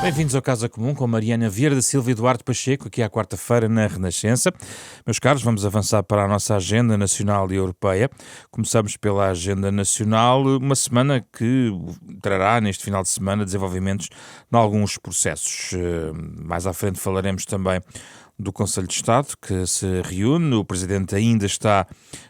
Bem-vindos ao Casa Comum com Mariana Vieira da Silva e Eduardo Pacheco, aqui à quarta-feira na Renascença. Meus caros, vamos avançar para a nossa agenda nacional e europeia. Começamos pela agenda nacional, uma semana que trará, neste final de semana, desenvolvimentos em alguns processos. Mais à frente falaremos também do Conselho de Estado, que se reúne. O Presidente ainda está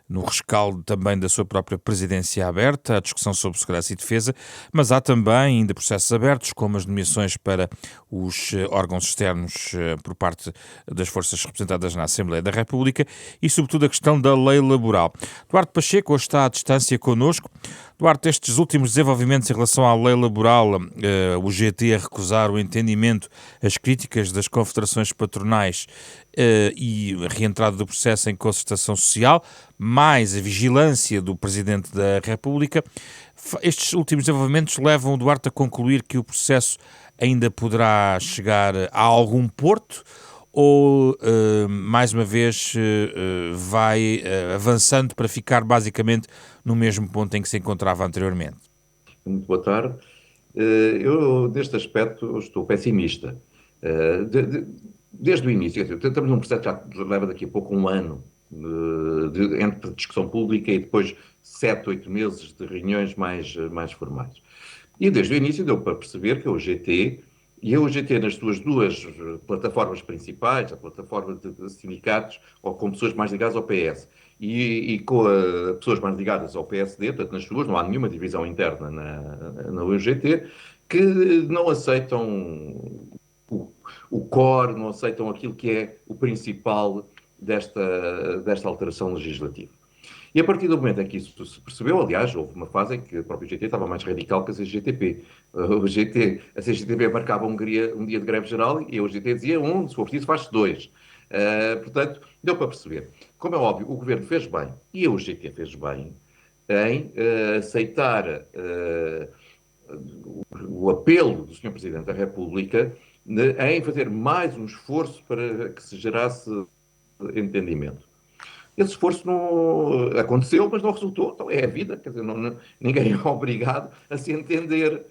no rescaldo também da sua própria presidência aberta, a discussão sobre segurança e defesa, mas há também ainda processos abertos, como as nomeações para os órgãos externos por parte das forças representadas na Assembleia da República e, sobretudo, a questão da lei laboral. Duarte Pacheco hoje está à distância connosco. Duarte, estes últimos desenvolvimentos em relação à lei laboral, o GT a recusar o entendimento, as críticas das confederações patronais e a reentrada do processo em concertação social, mais a vigilância do Presidente da República, estes últimos desenvolvimentos levam o Duarte a concluir que o processo ainda poderá chegar a algum porto ou, mais uma vez, vai avançando para ficar basicamente no mesmo ponto em que se encontrava anteriormente? Muito boa tarde. Eu, neste aspecto, estou pessimista. Desde o início, quer dizer, estamos num processo que já leva daqui a pouco um ano entre discussão pública e depois 7, 8 meses de reuniões mais formais. E desde o início deu para perceber que a UGT, e a UGT nas suas duas plataformas principais, a plataforma de sindicatos, ou com pessoas mais ligadas ao PS, e com pessoas mais ligadas ao PSD, portanto nas suas, não há nenhuma divisão interna na UGT, que não aceitam o core, não aceitam aquilo que é o principal desta alteração legislativa. E a partir do momento em que isso se percebeu, aliás, houve uma fase em que a própria GT estava mais radical que a CGTP. A CGTP marcava um dia de greve geral e a UGT dizia se for preciso, faz-se dois. Portanto, deu para perceber. Como é óbvio, o Governo fez bem e a UGT fez bem em aceitar o apelo do Sr. Presidente da República em fazer mais um esforço para que se gerasse entendimento. Esse esforço não aconteceu, mas não resultou. Então é a vida, quer dizer, ninguém é obrigado a se entender.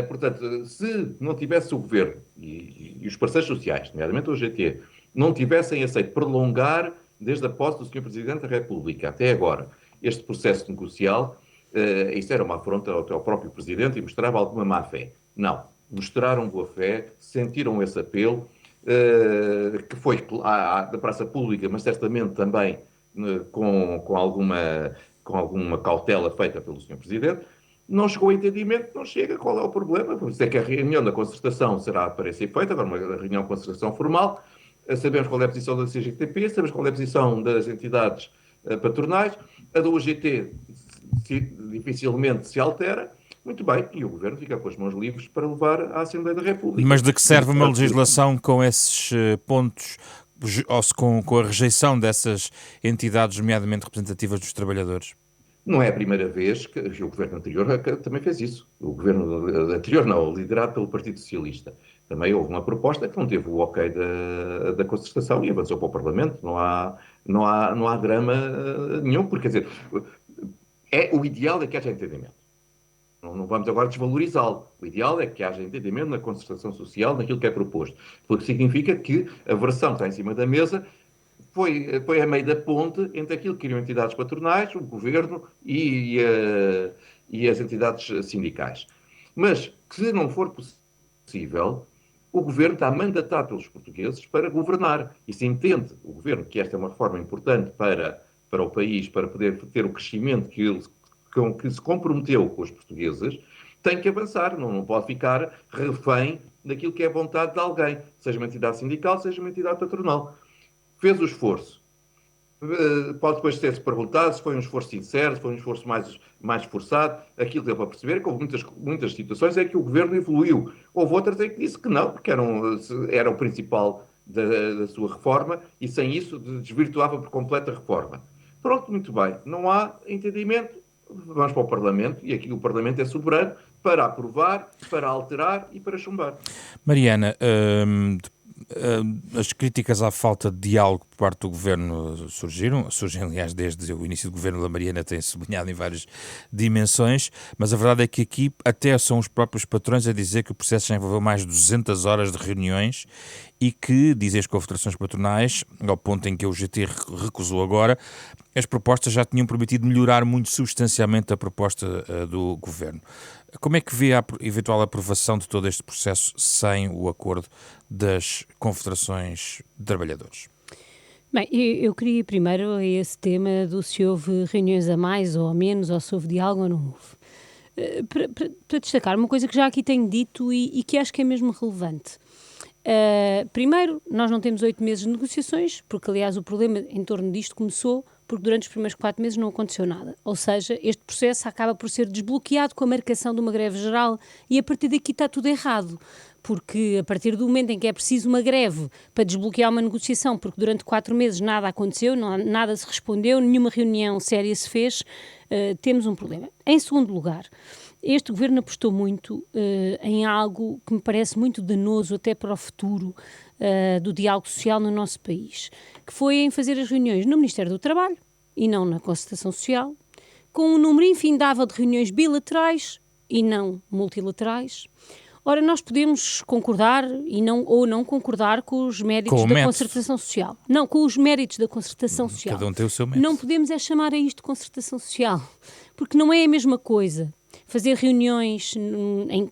Portanto, se não tivesse o Governo e os parceiros sociais, nomeadamente o GT, não tivessem aceito prolongar, desde a posse do Sr. Presidente da República até agora, este processo negocial, isso era uma afronta ao próprio Presidente e mostrava alguma má-fé. Não. Mostraram boa-fé, sentiram esse apelo, que foi da praça pública, mas certamente também com alguma cautela feita pelo Sr. Presidente. Não chegou a entendimento, não chega. Qual é o problema? Vamos dizer que a reunião da concertação será para ser feita, agora uma reunião de concertação formal. Sabemos qual é a posição da CGTP, sabemos qual é a posição das entidades patronais. A do UGT dificilmente se altera. Muito bem, e o Governo fica com as mãos livres para levar à Assembleia da República. Mas de que serve uma legislação com esses pontos, ou se com a rejeição dessas entidades, nomeadamente representativas dos trabalhadores? Não é a primeira vez que o governo anterior também fez isso. O governo anterior, não, liderado pelo Partido Socialista. Também houve uma proposta que não teve o ok da concertação e avançou para o Parlamento. Não há drama nenhum, porque, quer dizer, o ideal é que haja entendimento. Não vamos agora desvalorizá-lo. O ideal é que haja entendimento na concertação social, naquilo que é proposto. Porque significa que a versão que está em cima da mesa foi a meio da ponte entre aquilo que queriam entidades patronais, o governo e as entidades sindicais. Mas, se não for possível, o governo está mandatado pelos portugueses para governar. E se entende o governo que esta é uma reforma importante para o país, para poder ter o crescimento que se comprometeu com os portugueses, tem que avançar, não pode ficar refém daquilo que é a vontade de alguém, seja uma entidade sindical, seja uma entidade patronal. Fez o esforço. Pode depois ser-se perguntado se foi um esforço sincero, se foi um esforço mais forçado. Aquilo que deu para perceber é que houve muitas situações em que o governo evoluiu. Houve outras em que disse que não, porque era o principal da sua reforma e sem isso desvirtuava por completo a reforma. Pronto, muito bem. Não há entendimento. Vamos para o Parlamento e aqui o Parlamento é soberano para aprovar, para alterar e para chumbar. Mariana, as críticas à falta de diálogo por parte do Governo surgem aliás desde o início do Governo da Mariana, tem sublinhado em várias dimensões, mas a verdade é que aqui até são os próprios patrões a dizer que o processo já envolveu mais de 200 horas de reuniões e que, dizem as confederações patronais, ao ponto em que a UGT recusou agora, as propostas já tinham prometido melhorar muito substancialmente a proposta do Governo. Como é que vê a eventual aprovação de todo este processo sem o acordo das confederações de trabalhadores? Bem, eu queria ir primeiro a esse tema do se houve reuniões a mais ou a menos, ou se houve diálogo ou não houve. Para destacar uma coisa que já aqui tenho dito e que acho que é mesmo relevante. Primeiro, nós não temos 8 meses de negociações, porque aliás o problema em torno disto começou porque durante os primeiros 4 meses não aconteceu nada. Ou seja, este processo acaba por ser desbloqueado com a marcação de uma greve geral e a partir daqui está tudo errado. Porque a partir do momento em que é preciso uma greve para desbloquear uma negociação, porque durante 4 meses nada aconteceu, nada se respondeu, nenhuma reunião séria se fez, temos um problema. Em segundo lugar, este governo apostou muito em algo que me parece muito danoso até para o futuro do diálogo social no nosso país, que foi em fazer as reuniões no Ministério do Trabalho e não na Concertação Social, com um número infindável de reuniões bilaterais e não multilaterais. Ora, nós podemos concordar ou não concordar com os méritos da concertação social. Não, com os méritos da concertação social. Cada um tem o seu mérito. Não podemos chamar a isto de concertação social, porque não é a mesma coisa. Fazer reuniões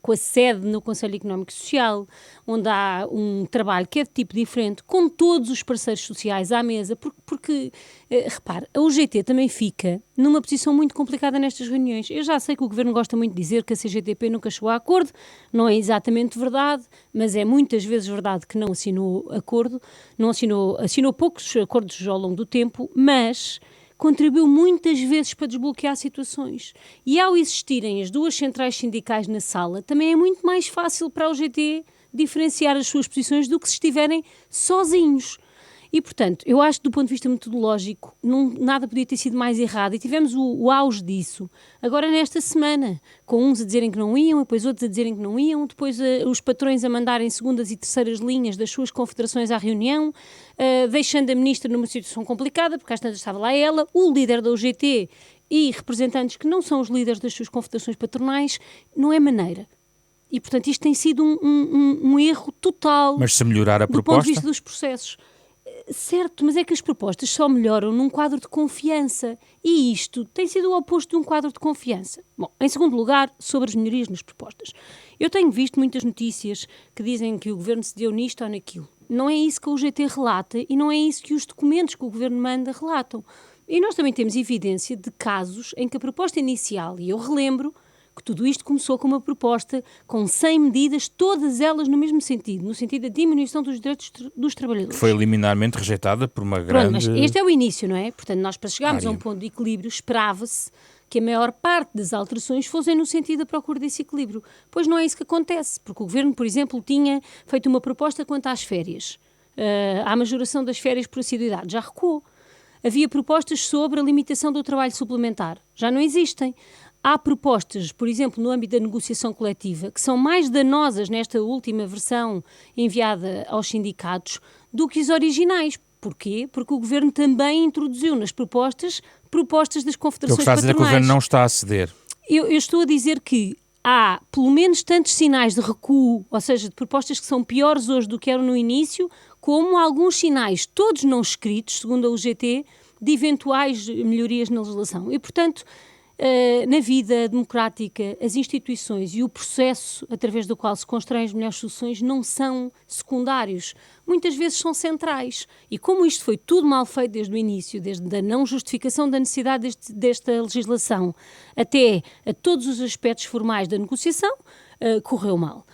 com a sede no Conselho Económico e Social, onde há um trabalho que é de tipo diferente, com todos os parceiros sociais à mesa, porque repare, a UGT também fica numa posição muito complicada nestas reuniões. Eu já sei que o Governo gosta muito de dizer que a CGTP nunca chegou a acordo, não é exatamente verdade, mas é muitas vezes verdade que não assinou acordo, assinou poucos acordos ao longo do tempo, mas contribuiu muitas vezes para desbloquear situações. E ao existirem as duas centrais sindicais na sala, também é muito mais fácil para a UGT diferenciar as suas posições do que se estiverem sozinhos. E, portanto, eu acho que do ponto de vista metodológico nada podia ter sido mais errado e tivemos o auge disso agora nesta semana, com uns a dizerem que não iam, depois outros a dizerem que não iam, depois os patrões a mandarem segundas e terceiras linhas das suas confederações à reunião, deixando a ministra numa situação complicada, porque às tantas estava lá ela, o líder da UGT e representantes que não são os líderes das suas confederações patronais, não é maneira. E, portanto, isto tem sido um erro total. Mas se melhorar a proposta? Do ponto de vista dos processos. Certo, mas é que as propostas só melhoram num quadro de confiança e isto tem sido o oposto de um quadro de confiança. Bom, em segundo lugar, sobre as melhorias nas propostas. Eu tenho visto muitas notícias que dizem que o Governo se deu nisto ou naquilo. Não é isso que a UGT relata e não é isso que os documentos que o Governo manda relatam. E nós também temos evidência de casos em que a proposta inicial, e eu relembro que tudo isto começou com uma proposta com 100 medidas, todas elas no mesmo sentido, no sentido da diminuição dos direitos dos trabalhadores. Que foi liminarmente rejeitada por uma grande... Mas este é o início, não é? Portanto, nós para chegarmos a um ponto de equilíbrio, esperava-se que a maior parte das alterações fossem no sentido da procura desse equilíbrio. Pois não é isso que acontece, porque o Governo, por exemplo, tinha feito uma proposta quanto às férias, à majoração das férias por assiduidade, já recuou. Havia propostas sobre a limitação do trabalho suplementar, já não existem. Há propostas, por exemplo, no âmbito da negociação coletiva, que são mais danosas nesta última versão enviada aos sindicatos do que os originais. Porquê? Porque o Governo também introduziu nas propostas das confederações patronais. O que está a dizer é que o Governo não está a ceder. Eu estou a dizer que há pelo menos tantos sinais de recuo, ou seja, de propostas que são piores hoje do que eram no início, como alguns sinais, todos não escritos, segundo a UGT, de eventuais melhorias na legislação. E, portanto, na vida democrática, as instituições e o processo através do qual se constroem as melhores soluções não são secundários, muitas vezes são centrais. E como isto foi tudo mal feito desde o início, desde a não justificação da necessidade desta legislação até a todos os aspectos formais da negociação, correu mal.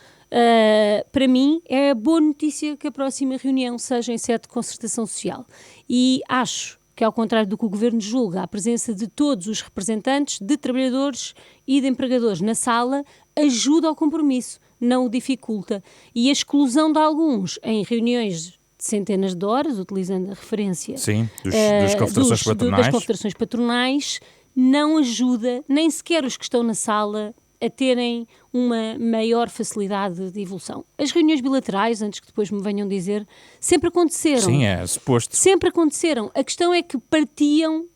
Para mim, é boa notícia que a próxima reunião seja em sede de concertação social. E acho que, ao contrário do que o Governo julga, a presença de todos os representantes de trabalhadores e de empregadores na sala ajuda ao compromisso, não o dificulta. E a exclusão de alguns em reuniões de centenas de horas, utilizando a referência das confederações patronais, não ajuda nem sequer os que estão na sala a terem uma maior facilidade de evolução. As reuniões bilaterais, antes que depois me venham dizer, sempre aconteceram. Sim, é suposto. Sempre aconteceram. A questão é que partiam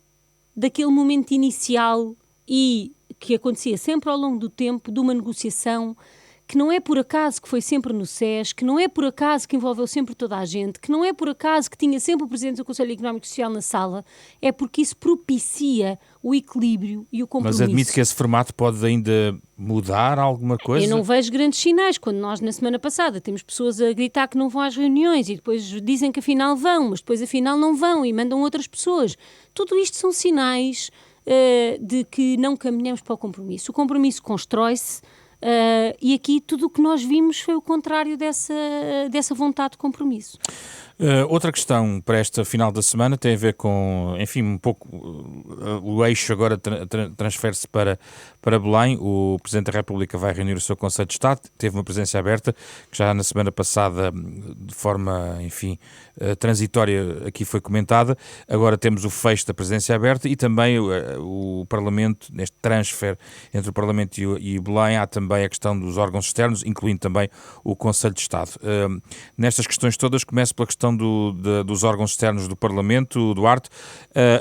daquele momento inicial e que acontecia sempre ao longo do tempo de uma negociação que não é por acaso que foi sempre no SES, que não é por acaso que envolveu sempre toda a gente, que não é por acaso que tinha sempre o Presidente do Conselho Económico e Social na sala, é porque isso propicia o equilíbrio e o compromisso. Mas admite que esse formato pode ainda mudar alguma coisa? Eu não vejo grandes sinais. Quando nós, na semana passada, temos pessoas a gritar que não vão às reuniões e depois dizem que afinal vão, mas depois afinal não vão e mandam outras pessoas. Tudo isto são sinais de que não caminhamos para o compromisso. O compromisso constrói-se. E aqui tudo o que nós vimos foi o contrário dessa vontade de compromisso. Outra questão para esta final da semana tem a ver com, enfim, um pouco o eixo agora transfere-se para Belém. O Presidente da República vai reunir o seu Conselho de Estado, teve uma presença aberta, que já na semana passada, de forma, enfim, transitória, aqui foi comentada. Agora temos o fecho da presidência aberta e também o Parlamento, neste transfer entre o Parlamento e Belém, há também a questão dos órgãos externos, incluindo também o Conselho de Estado. Nestas questões todas, começo pela questão dos órgãos externos do Parlamento, Duarte,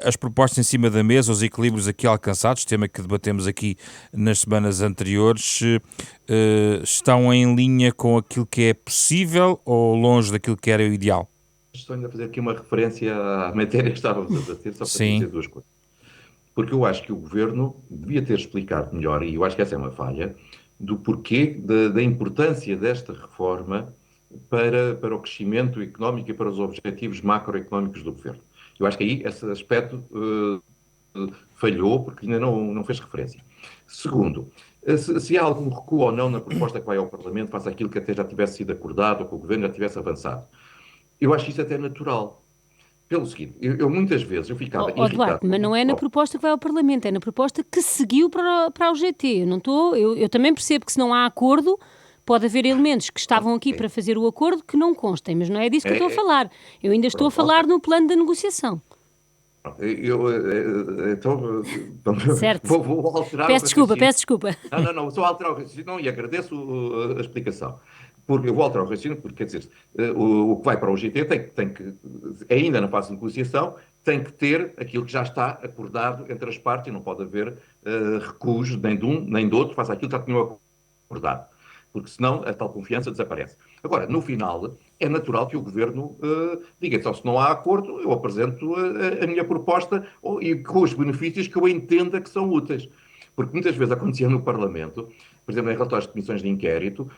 as propostas em cima da mesa, os equilíbrios aqui alcançados, tema que debatemos aqui nas semanas anteriores, estão em linha com aquilo que é possível ou longe daquilo que era o ideal? Estou ainda a fazer aqui uma referência à matéria que estávamos a debater, só para dizer duas coisas. Porque eu acho que o Governo devia ter explicado melhor, e eu acho que essa é uma falha, do porquê da importância desta reforma para o crescimento económico e para os objetivos macroeconómicos do Governo. Eu acho que aí esse aspecto falhou, porque ainda não fez referência. Segundo, se há algum recuo ou não na proposta que vai ao Parlamento, face àquilo que até já tivesse sido acordado ou que o Governo já tivesse avançado. Eu acho isso até natural. Pelo seguinte, eu muitas vezes eu ficava irritado. Duarte, mas não é na proposta que vai ao Parlamento, é na proposta que seguiu para o GT. Eu também percebo que se não há acordo, pode haver elementos que estavam aqui para fazer o acordo que não constem, mas não é disso que eu estou a falar. Eu ainda estou a falar no plano da negociação. Então, certo. Vou alterar peço desculpa. Não, só alterar o raciocínio e agradeço a explicação. Porque eu vou alterar o raciocínio, porque, quer dizer, o que vai para o GT tem que, ainda na fase de negociação, tem que ter aquilo que já está acordado entre as partes e não pode haver recuos nem de um nem do outro, face àquilo que já tinham acordado. Porque senão a tal confiança desaparece. Agora, no final, é natural que o Governo diga, então se não há acordo, eu apresento a minha proposta e com os benefícios que eu entenda que são úteis. Porque muitas vezes acontecia no Parlamento, por exemplo, em relatórios de comissões de inquérito,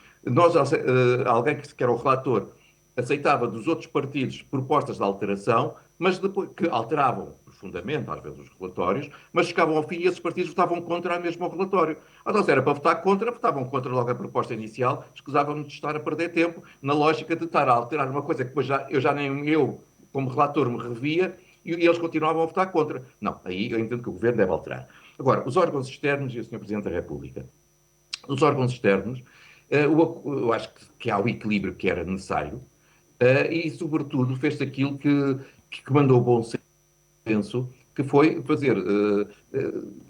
alguém que era o relator aceitava dos outros partidos propostas de alteração, mas depois que alteravam profundamente, às vezes, os relatórios, mas chegavam ao fim e esses partidos votavam contra a mesma relatório. Então, se era para votar contra, votavam contra logo a proposta inicial, escusavam-me de estar a perder tempo na lógica de estar a alterar uma coisa que depois eu, como relator, me revia e eles continuavam a votar contra. Não, aí eu entendo que o Governo deve alterar. Agora, os órgãos externos e o Sr. Presidente da República. Os órgãos externos, eu acho que há o equilíbrio que era necessário e, sobretudo, fez-se aquilo que mandou bom senso, que foi fazer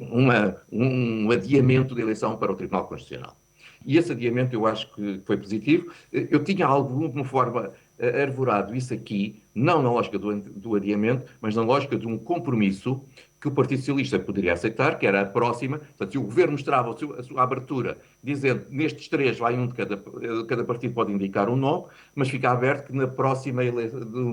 um adiamento da eleição para o Tribunal Constitucional. E esse adiamento eu acho que foi positivo. Eu tinha de alguma forma arvorado isso aqui, não na lógica do adiamento, mas na lógica de um compromisso que o Partido Socialista poderia aceitar, que era a próxima. Portanto, se o Governo mostrava a sua abertura, dizendo nestes três vai um de cada partido pode indicar um nome, mas fica aberto que no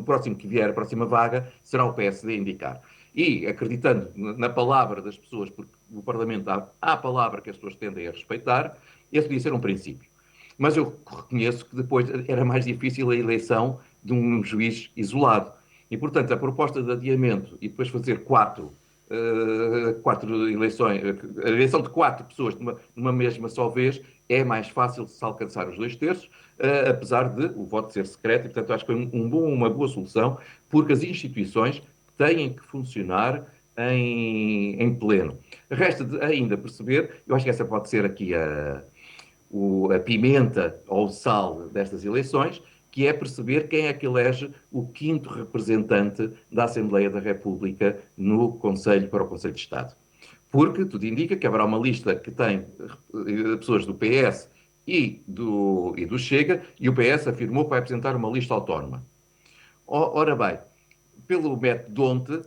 próximo que vier, a próxima vaga, será o PSD a indicar. E, acreditando na palavra das pessoas, porque no Parlamento há a palavra que as pessoas tendem a respeitar, esse podia ser um princípio. Mas eu reconheço que depois era mais difícil a eleição de um juiz isolado. E, portanto, a proposta de adiamento e depois fazer quatro eleições, a eleição de 4 pessoas numa mesma só vez, é mais fácil de se alcançar os 2/3, apesar de o voto ser secreto, e, portanto, acho que foi uma boa solução, porque as instituições têm que funcionar em pleno. Resta ainda perceber, eu acho que essa pode ser aqui a pimenta ou o sal destas eleições, que é perceber quem é que elege o 5º representante da Assembleia da República no Conselho para o Conselho de Estado. porque tudo indica que haverá uma lista que tem pessoas do PS e do Chega, e o PS afirmou que vai apresentar uma lista autónoma. Ora bem, pelo método Donte,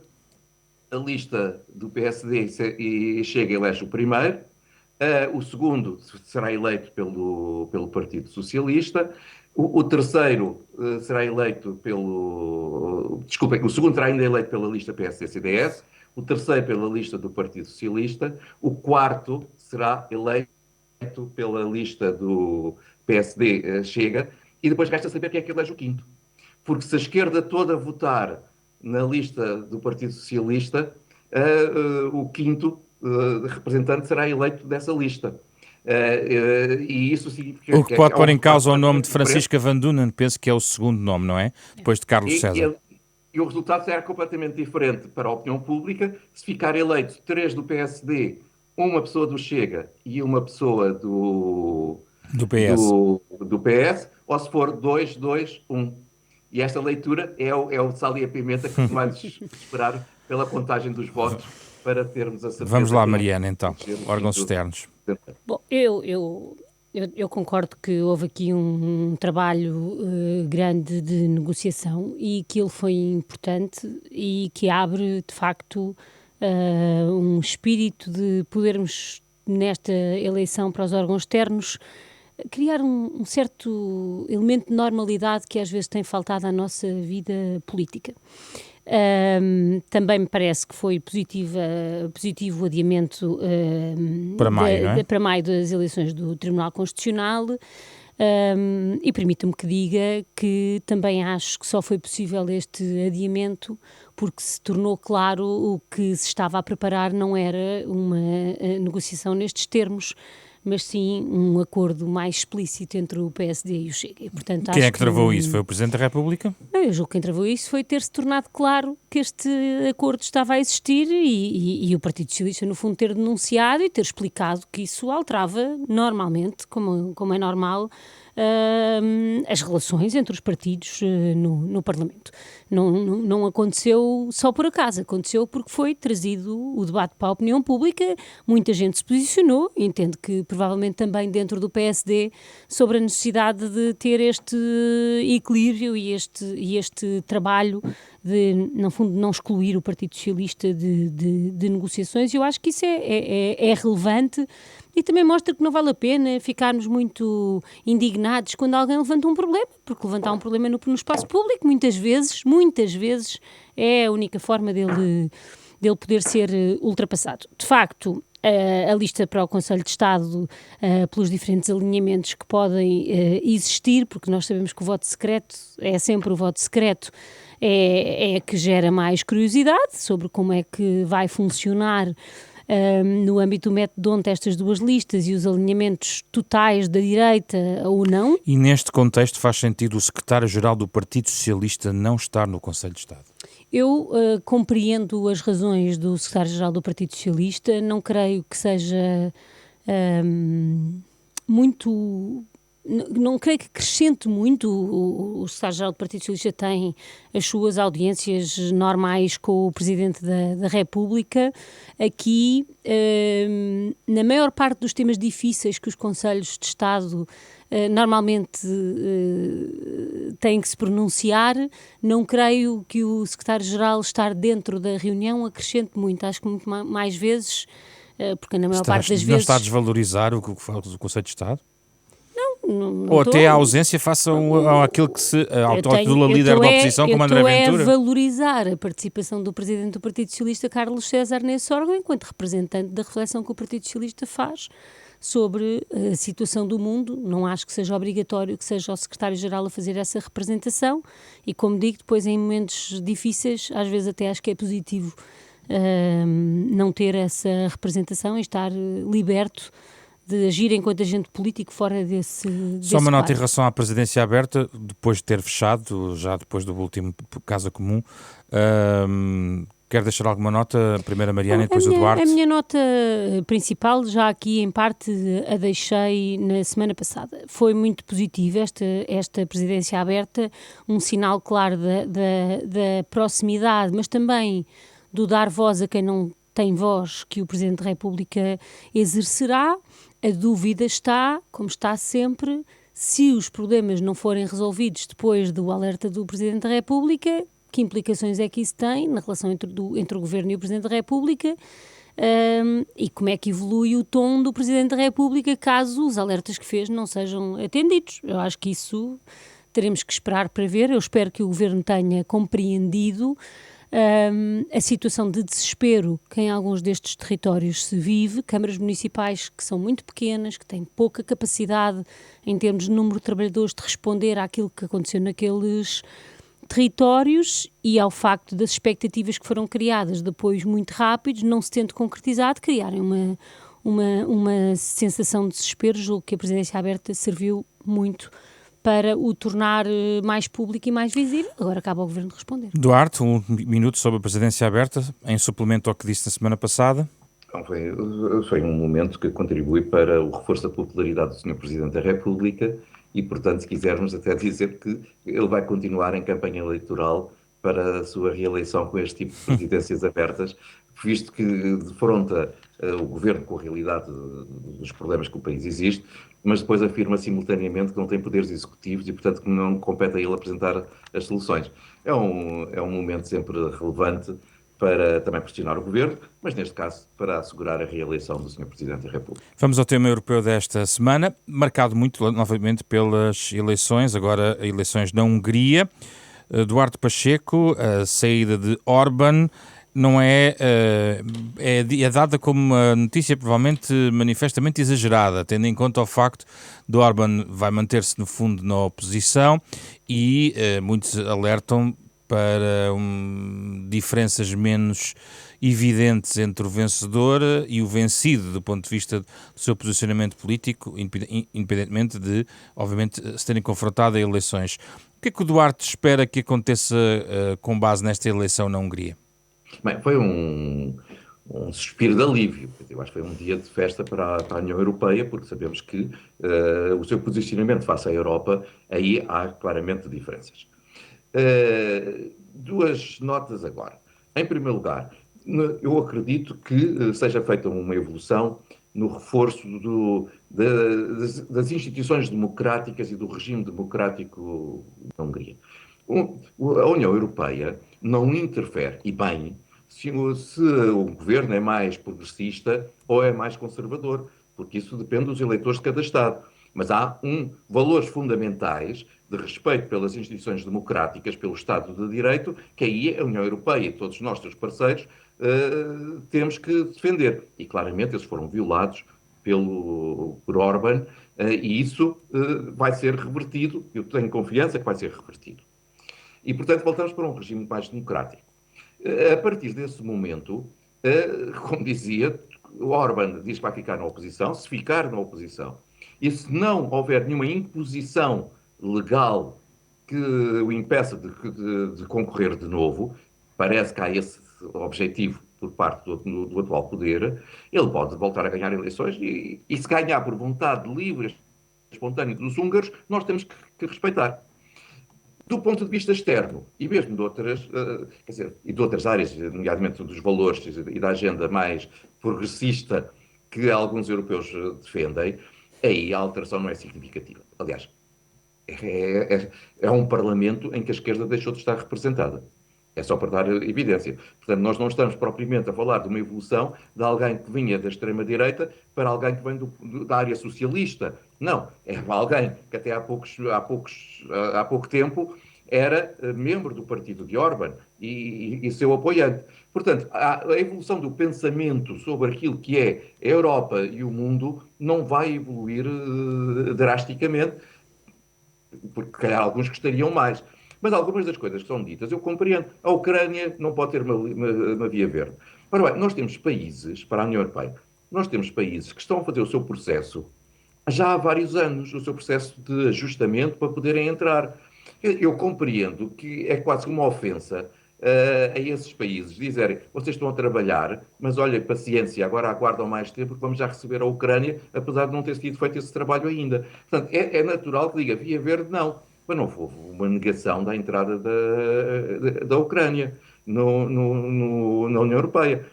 a lista do PSD e Chega elege o primeiro, o segundo será eleito pelo Partido Socialista, o terceiro será eleito pelo... Desculpem, o segundo será ainda eleito pela lista PSD-CDS, o terceiro pela lista do Partido Socialista, o quarto será eleito pela lista do PSD-Chega, e depois resta saber quem é que elege o quinto. Porque se a esquerda toda votar na lista do Partido Socialista, o quinto representante será eleito dessa lista. E isso significa O que pode pôr em causa o nome de diferente. Francisca Van Dunen, penso que é o segundo nome, não é? Depois de Carlos César. E o resultado será completamente diferente para a opinião pública se ficar eleito 3 do PSD, uma pessoa do Chega e uma pessoa do PS, ou se for 2, 2, 1. E esta leitura é o sal e a pimenta que vamos esperar pela contagem dos votos para termos a certeza. Vamos lá, Mariana, então. Órgãos externos. Bom, eu concordo que houve aqui um trabalho grande de negociação e que ele foi importante e que abre, de facto, um espírito de podermos, nesta eleição para os órgãos externos, criar um certo elemento de normalidade que às vezes tem faltado à nossa vida política. Também me parece que foi positivo o adiamento para maio, não é? para maio das eleições do Tribunal Constitucional. E permita-me que diga que também acho que só foi possível este adiamento porque se tornou claro o que se estava a preparar não era uma negociação nestes termos, mas sim um acordo mais explícito entre o PSD e o Chega. E, portanto, quem é que travou isso? Foi o Presidente da República? Eu julgo que quem travou isso foi ter-se tornado claro que este acordo estava a existir e o Partido Socialista, no fundo, ter denunciado e ter explicado que isso alterava normalmente, como é normal, as relações entre os partidos no Parlamento. Não aconteceu só por acaso, aconteceu porque foi trazido o debate para a opinião pública, muita gente se posicionou, entendo que provavelmente também dentro do PSD, sobre a necessidade de ter este equilíbrio e este trabalho de, no fundo, não excluir o Partido Socialista de negociações. Eu acho que isso é relevante e também mostra que não vale a pena ficarmos muito indignados quando alguém levanta um problema, porque levantar um problema no espaço público muitas vezes é a única forma dele poder ser ultrapassado. De facto, a lista para o Conselho de Estado, pelos diferentes alinhamentos que podem existir, porque nós sabemos que o voto secreto é sempre o voto secreto, é que gera mais curiosidade sobre como é que vai funcionar no âmbito do método onde estas duas listas e os alinhamentos totais da direita ou não. E neste contexto faz sentido o secretário-geral do Partido Socialista não estar no Conselho de Estado? Eu compreendo as razões do secretário-geral do Partido Socialista, não creio que seja muito... Não creio que acrescente muito. O secretário-geral do Partido Socialista tem as suas audiências normais com o Presidente da República. Aqui, na maior parte dos temas difíceis que os Conselhos de Estado normalmente têm que se pronunciar, não creio que o secretário-geral estar dentro da reunião acrescente muito. Acho que muito mais vezes, porque na maior parte das vezes... Não está a desvalorizar o Conselho de Estado? Não ou até a ausência façam aquilo que se autotitula líder da oposição, como André Ventura? Eu estou a valorizar a participação do Presidente do Partido Socialista, Carlos César, nesse órgão, enquanto representante da reflexão que o Partido Socialista faz sobre a situação do mundo. Não acho que seja obrigatório que seja o Secretário-Geral a fazer essa representação e, como digo, depois em momentos difíceis, às vezes até acho que é positivo não ter essa representação e estar liberto de agir enquanto agente político fora desse Só uma nota quadro. em relação à presidência aberta, depois de ter fechado, já depois do último Casa Comum, quer deixar alguma nota, primeiro a Mariana e depois o Duarte? A minha nota principal, já aqui em parte a deixei na semana passada. Foi muito positiva esta presidência aberta, um sinal claro da proximidade, mas também do dar voz a quem não tem voz que o Presidente da República exercerá. A dúvida está, como está sempre, se os problemas não forem resolvidos depois do alerta do Presidente da República, que implicações é que isso tem na relação entre o Governo e o Presidente da República, e como é que evolui o tom do Presidente da República caso os alertas que fez não sejam atendidos. Eu acho que isso teremos que esperar para ver. Eu espero que o Governo tenha compreendido a situação de desespero que em alguns destes territórios se vive, câmaras municipais que são muito pequenas, que têm pouca capacidade em termos de número de trabalhadores de responder àquilo que aconteceu naqueles territórios e ao facto das expectativas que foram criadas de apoios muito rápidos, não se tendo concretizado, criarem uma sensação de desespero. Julgo que a presidência aberta serviu muito para o tornar mais público e mais visível. Agora acaba o Governo de responder. Duarte, um minuto sobre a presidência aberta, em suplemento ao que disse na semana passada. Foi um momento que contribui para o reforço da popularidade do Sr. Presidente da República e, portanto, se quisermos até dizer que ele vai continuar em campanha eleitoral para a sua reeleição com este tipo de presidências abertas, visto que defronta o Governo com a realidade dos problemas que o país existe, mas depois afirma simultaneamente que não tem poderes executivos e, portanto, que não compete a ele apresentar as soluções. É um momento sempre relevante para também pressionar o Governo, mas neste caso para assegurar a reeleição do Sr. Presidente da República. Vamos ao tema europeu desta semana, marcado muito novamente pelas eleições, agora eleições na Hungria. Duarte Pacheco, a saída de Orbán, não é dada como uma notícia provavelmente manifestamente exagerada, tendo em conta o facto de Orbán vai manter-se no fundo na oposição e muitos alertam para diferenças menos evidentes entre o vencedor e o vencido do ponto de vista do seu posicionamento político, independentemente de, obviamente, se terem confrontado a eleições. O que é que o Duarte espera que aconteça com base nesta eleição na Hungria? Bem, foi um suspiro de alívio. Eu acho que foi um dia de festa para a União Europeia, porque sabemos que o seu posicionamento face à Europa, aí há claramente diferenças. Duas notas agora. Em primeiro lugar, eu acredito que seja feita uma evolução no reforço das instituições democráticas e do regime democrático da Hungria. A União Europeia não interfere, e bem, se o governo é mais progressista ou é mais conservador, porque isso depende dos eleitores de cada Estado. Mas há valores fundamentais de respeito pelas instituições democráticas, pelo Estado de Direito, que aí a União Europeia e todos nós, seus parceiros, temos que defender. E claramente eles foram violados por Orbán, e isso vai ser revertido. Eu tenho confiança que vai ser revertido. E, portanto, voltamos para um regime mais democrático. A partir desse momento, como dizia, Orbán diz que vai ficar na oposição. Se ficar na oposição e se não houver nenhuma imposição legal que o impeça de concorrer de novo, parece que há esse objetivo por parte do atual poder, ele pode voltar a ganhar eleições e se ganhar por vontade livre e espontânea dos húngaros, nós temos que respeitar. Do ponto de vista externo, e mesmo de outras áreas, nomeadamente dos valores e da agenda mais progressista que alguns europeus defendem, aí a alteração não é significativa. Aliás, é um parlamento em que a esquerda deixou de estar representada. É só para dar evidência. Portanto, nós não estamos propriamente a falar de uma evolução de alguém que vinha da extrema-direita para alguém que vem da área socialista. Não. É alguém que até há pouco tempo era membro do partido de Orbán e seu apoiante. Portanto, a evolução do pensamento sobre aquilo que é a Europa e o mundo não vai evoluir drasticamente, porque, calhar, alguns gostariam mais. Mas algumas das coisas que são ditas eu compreendo. A Ucrânia não pode ter uma via verde. Ora bem, nós temos países, para a União Europeia, nós temos países que estão a fazer o seu processo já há vários anos, o seu processo de ajustamento para poderem entrar. Eu compreendo que é quase uma ofensa a esses países dizerem vocês estão a trabalhar, mas olha, paciência, agora aguardam mais tempo porque vamos já receber a Ucrânia, apesar de não ter sido feito esse trabalho ainda. Portanto, é natural que diga via verde, não. Mas não houve uma negação da entrada da Ucrânia na União Europeia.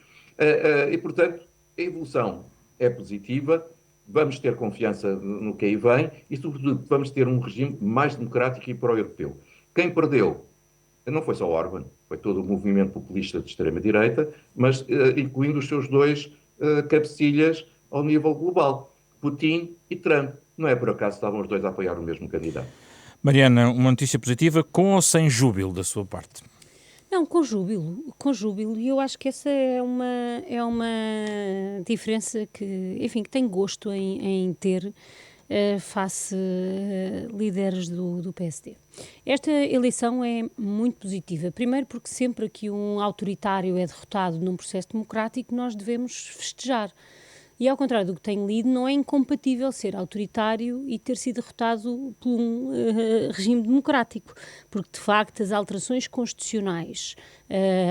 E, portanto, a evolução é positiva, vamos ter confiança no que aí vem e, sobretudo, vamos ter um regime mais democrático e pró-europeu. Quem perdeu não foi só Orban, foi todo o movimento populista de extrema-direita, mas incluindo os seus dois cabecilhas ao nível global, Putin e Trump. Não é por acaso estavam os dois a apoiar o mesmo candidato. Mariana, uma notícia positiva com ou sem júbilo da sua parte? Não, com júbilo, e eu acho que essa é uma diferença que, enfim, que tenho gosto em ter face líderes do PSD. Esta eleição é muito positiva, primeiro porque sempre que um autoritário é derrotado num processo democrático, nós devemos festejar. E ao contrário do que tenho lido, não é incompatível ser autoritário e ter sido derrotado por um regime democrático, porque de facto as alterações constitucionais,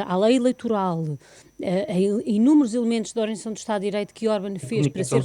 à lei eleitoral, a inúmeros elementos da organização do Estado de Direito que Orban fez para ser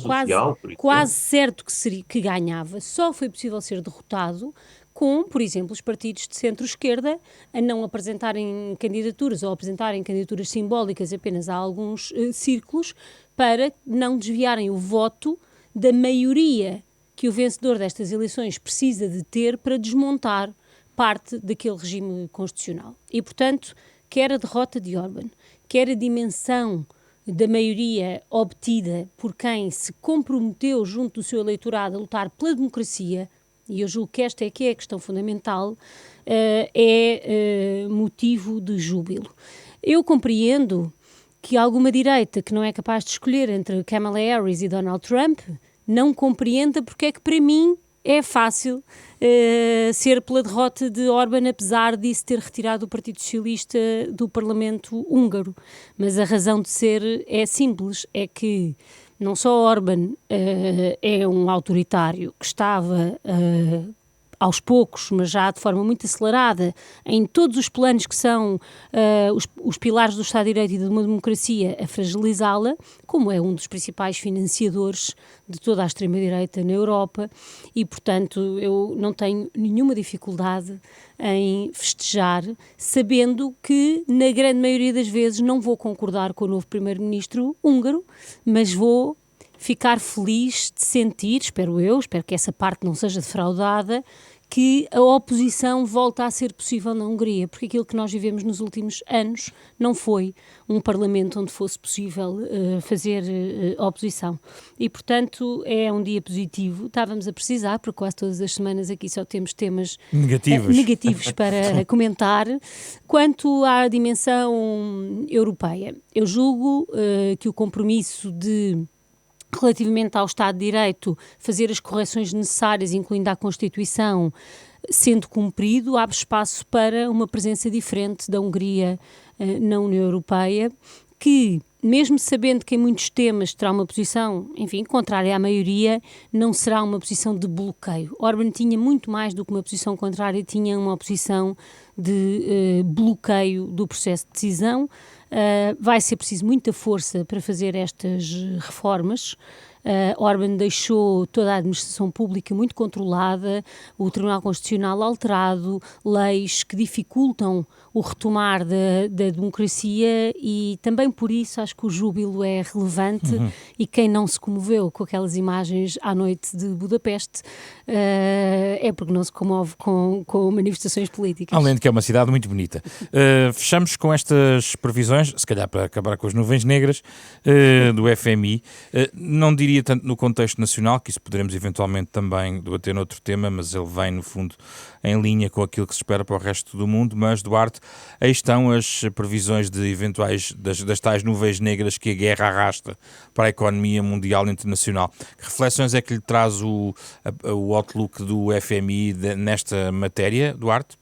quase certo que ganhava, só foi possível ser derrotado com, por exemplo, os partidos de centro-esquerda a não apresentarem candidaturas ou apresentarem candidaturas simbólicas apenas a alguns círculos para não desviarem o voto da maioria que o vencedor destas eleições precisa de ter para desmontar parte daquele regime constitucional. E, portanto, quer a derrota de Orban, quer a dimensão da maioria obtida por quem se comprometeu junto do seu eleitorado a lutar pela democracia, e eu julgo que esta é que é a questão fundamental, motivo de júbilo. Eu compreendo que alguma direita que não é capaz de escolher entre Kamala Harris e Donald Trump não compreenda porque é que para mim é fácil ser pela derrota de Orban, apesar disso ter retirado o Partido Socialista do Parlamento húngaro. Mas a razão de ser é simples, é que não só Orban é um autoritário que estava aos poucos, mas já de forma muito acelerada, em todos os planos que são os pilares do Estado de Direito e de uma democracia, a fragilizá-la, como é um dos principais financiadores de toda a extrema-direita na Europa, e, portanto, eu não tenho nenhuma dificuldade em festejar, sabendo que, na grande maioria das vezes, não vou concordar com o novo primeiro-ministro húngaro, mas vou ficar feliz de sentir, espero que essa parte não seja defraudada, que a oposição volta a ser possível na Hungria, porque aquilo que nós vivemos nos últimos anos não foi um parlamento onde fosse possível fazer oposição. E, portanto, é um dia positivo. Estávamos a precisar, porque quase todas as semanas aqui só temos temas negativos para comentar. Quanto à dimensão europeia, eu julgo que o compromisso relativamente ao Estado de Direito, fazer as correções necessárias, incluindo a Constituição, sendo cumprido, abre espaço para uma presença diferente da Hungria na União Europeia, que, mesmo sabendo que em muitos temas terá uma posição, enfim, contrária à maioria, não será uma posição de bloqueio. Orban tinha muito mais do que uma posição contrária, tinha uma posição de bloqueio do processo de decisão. Vai ser preciso muita força para fazer estas reformas. Orban deixou toda a administração pública muito controlada, o Tribunal Constitucional alterado, leis que dificultam o retomar da democracia, e também por isso acho que o júbilo é relevante. E quem não se comoveu com aquelas imagens à noite de Budapeste é porque não se comove com manifestações políticas. Além de que é uma cidade muito bonita. Fechamos com estas previsões, se calhar para acabar com as nuvens negras, do FMI. Não diria tanto no contexto nacional, que isso poderemos eventualmente também debater noutro tema, mas ele vem, no fundo, em linha com aquilo que se espera para o resto do mundo. Mas, Duarte, aí estão as previsões de eventuais, das tais nuvens negras que a guerra arrasta para a economia mundial e internacional. Que reflexões é que lhe traz o outlook do FMI nesta matéria, Duarte?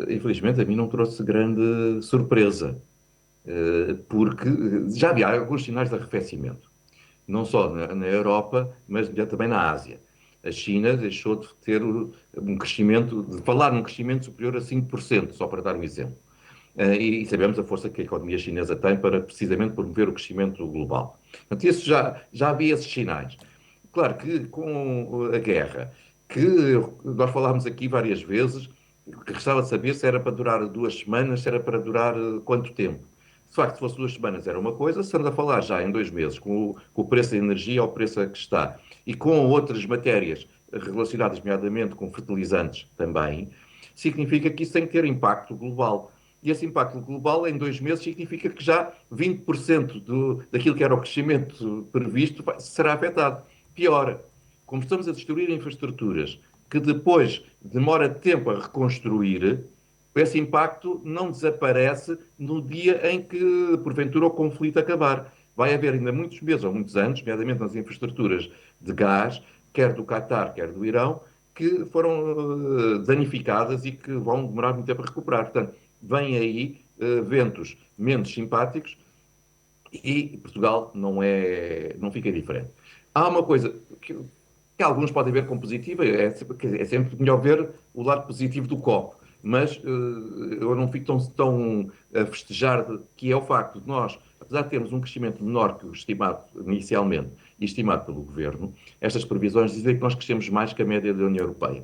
Infelizmente, a mim não trouxe grande surpresa, porque já havia alguns sinais de arrefecimento. Não só na Europa, mas também na Ásia. A China deixou de ter um crescimento, de falar num crescimento superior a 5%, só para dar um exemplo. E sabemos a força que a economia chinesa tem para precisamente promover o crescimento global. Portanto, isso já havia esses sinais. Claro que com a guerra, que nós falámos aqui várias vezes, que restava de saber se era para durar 2 semanas, se era para durar quanto tempo. De facto, se fosse 2 semanas era uma coisa, se estamos a falar já em 2 meses, com o preço da energia ao preço a que está, e com outras matérias relacionadas, nomeadamente com fertilizantes também, significa que isso tem que ter impacto global. E esse impacto global, em 2 meses, significa que já 20% daquilo que era o crescimento previsto será afetado. Pior, como estamos a destruir infraestruturas que depois demora tempo a reconstruir, esse impacto não desaparece no dia em que, porventura, o conflito acabar. Vai haver ainda muitos meses ou muitos anos, nomeadamente nas infraestruturas de gás, quer do Qatar, quer do Irão, que foram danificadas e que vão demorar muito tempo a recuperar. Portanto, vêm aí ventos menos simpáticos e Portugal não fica diferente. Há uma coisa que alguns podem ver como positiva, é sempre melhor ver o lado positivo do copo, mas eu não fico tão a festejar que é o facto de nós, apesar de termos um crescimento menor que o estimado inicialmente e estimado pelo Governo, estas previsões dizem que nós crescemos mais que a média da União Europeia.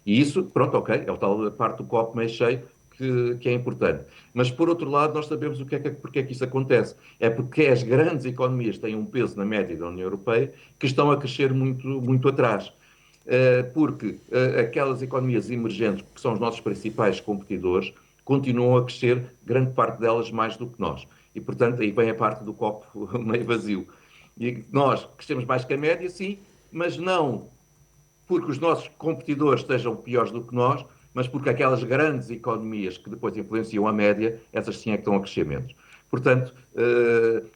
E isso, pronto, ok, é o tal parte do copo meio cheio que é importante. Mas, por outro lado, nós sabemos porque é que isso acontece. É porque as grandes economias têm um peso na média da União Europeia que estão a crescer muito, muito atrás. Porque aquelas economias emergentes, que são os nossos principais competidores, continuam a crescer, grande parte delas mais do que nós. E, portanto, aí vem a parte do copo meio vazio. E nós crescemos mais que a média, sim, mas não porque os nossos competidores estejam piores do que nós, mas porque aquelas grandes economias que depois influenciam a média, essas sim é que estão a crescer menos. Portanto,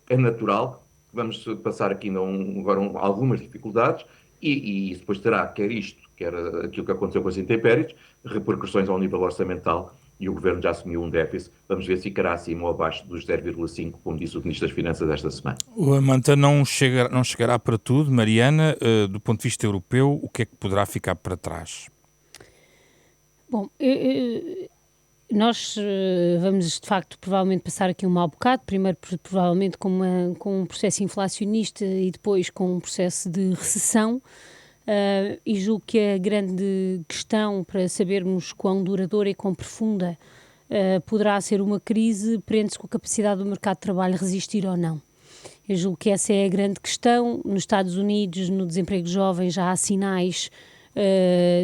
é natural, vamos passar aqui agora algumas dificuldades, e isso depois terá, quer isto, quer aquilo que aconteceu com as intempéries, repercussões ao nível orçamental, e o Governo já assumiu um déficit. Vamos ver se ficará acima ou abaixo dos 0,5, como disse o Ministro das Finanças esta semana. A manta não chegará para tudo. Mariana, do ponto de vista europeu, o que é que poderá ficar para trás? Bom, nós vamos, de facto, provavelmente passar aqui um mau bocado, primeiro provavelmente com um processo inflacionista e depois com um processo de recessão, e julgo que a grande questão para sabermos quão duradoura e quão profunda poderá ser uma crise prende-se com a capacidade do mercado de trabalho resistir ou não. Eu julgo que essa é a grande questão. Nos Estados Unidos, no desemprego jovem, já há sinais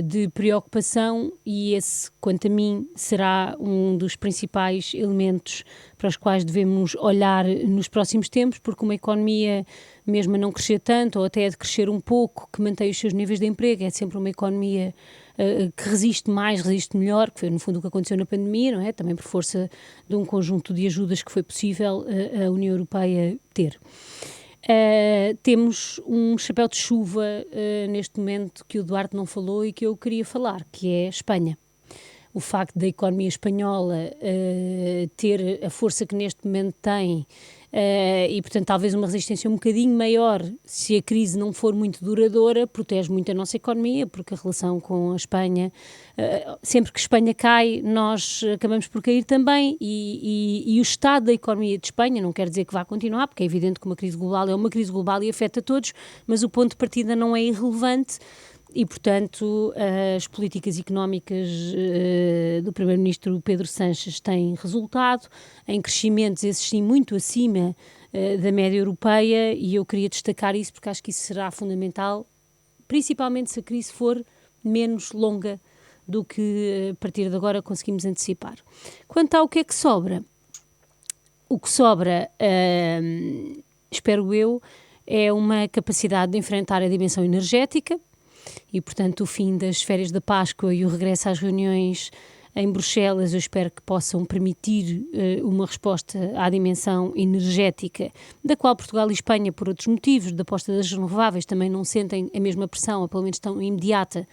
de preocupação, e esse, quanto a mim, será um dos principais elementos para os quais devemos olhar nos próximos tempos, porque uma economia, mesmo a não crescer tanto, ou até a de crescer um pouco, que mantém os seus níveis de emprego, é sempre uma economia que resiste mais, resiste melhor, que foi no fundo o que aconteceu na pandemia, não é? Também por força de um conjunto de ajudas que foi possível a União Europeia ter. Temos um chapéu de chuva neste momento que o Duarte não falou e que eu queria falar, que é a Espanha. O facto da economia espanhola ter a força que neste momento tem e, portanto, talvez uma resistência um bocadinho maior, se a crise não for muito duradoura, protege muito a nossa economia, porque a relação com a Espanha, sempre que Espanha cai, nós acabamos por cair também, e o estado da economia de Espanha não quer dizer que vá continuar, porque é evidente que uma crise global é uma crise global e afeta a todos, mas o ponto de partida não é irrelevante. E, portanto, as políticas económicas do Primeiro-Ministro Pedro Sánchez têm resultado em crescimentos, esses sim, muito acima da média europeia, e eu queria destacar isso porque acho que isso será fundamental, principalmente se a crise for menos longa do que a partir de agora conseguimos antecipar. Quanto ao que é que sobra, o que sobra, espero eu, é uma capacidade de enfrentar a dimensão energética, e, portanto, o fim das férias da Páscoa e o regresso às reuniões em Bruxelas, eu espero que possam permitir uma resposta à dimensão energética, da qual Portugal e Espanha, por outros motivos, da aposta das renováveis, também não sentem a mesma pressão, ou pelo menos tão imediata,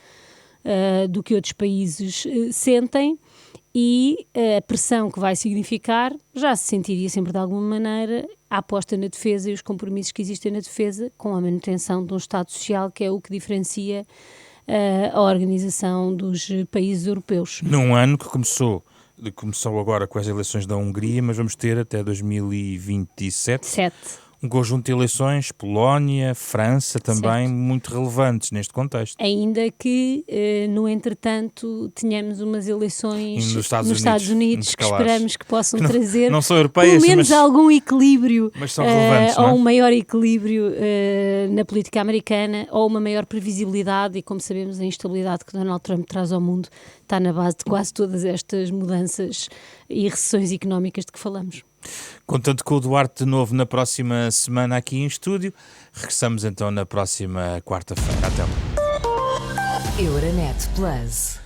do que outros países sentem, e a pressão que vai significar já se sentiria sempre de alguma maneira a aposta na defesa e os compromissos que existem na defesa com a manutenção de um Estado Social, que é o que diferencia a organização dos países europeus. Num ano que começou agora com as eleições da Hungria, mas vamos ter até 2027 Um conjunto de eleições, Polónia, França, também muito relevantes neste contexto. Ainda que, no entretanto, tenhamos umas eleições nos Estados Unidos que esperamos que possam trazer não são europeias, pelo menos algum equilíbrio, mas são relevantes, ou um maior equilíbrio na política americana, ou uma maior previsibilidade, e como sabemos a instabilidade que Donald Trump traz ao mundo está na base de quase todas estas mudanças e recessões económicas de que falamos. Contando com o Duarte de novo na próxima semana aqui em estúdio, regressamos então na próxima quarta-feira. Até lá. Euronet Plus.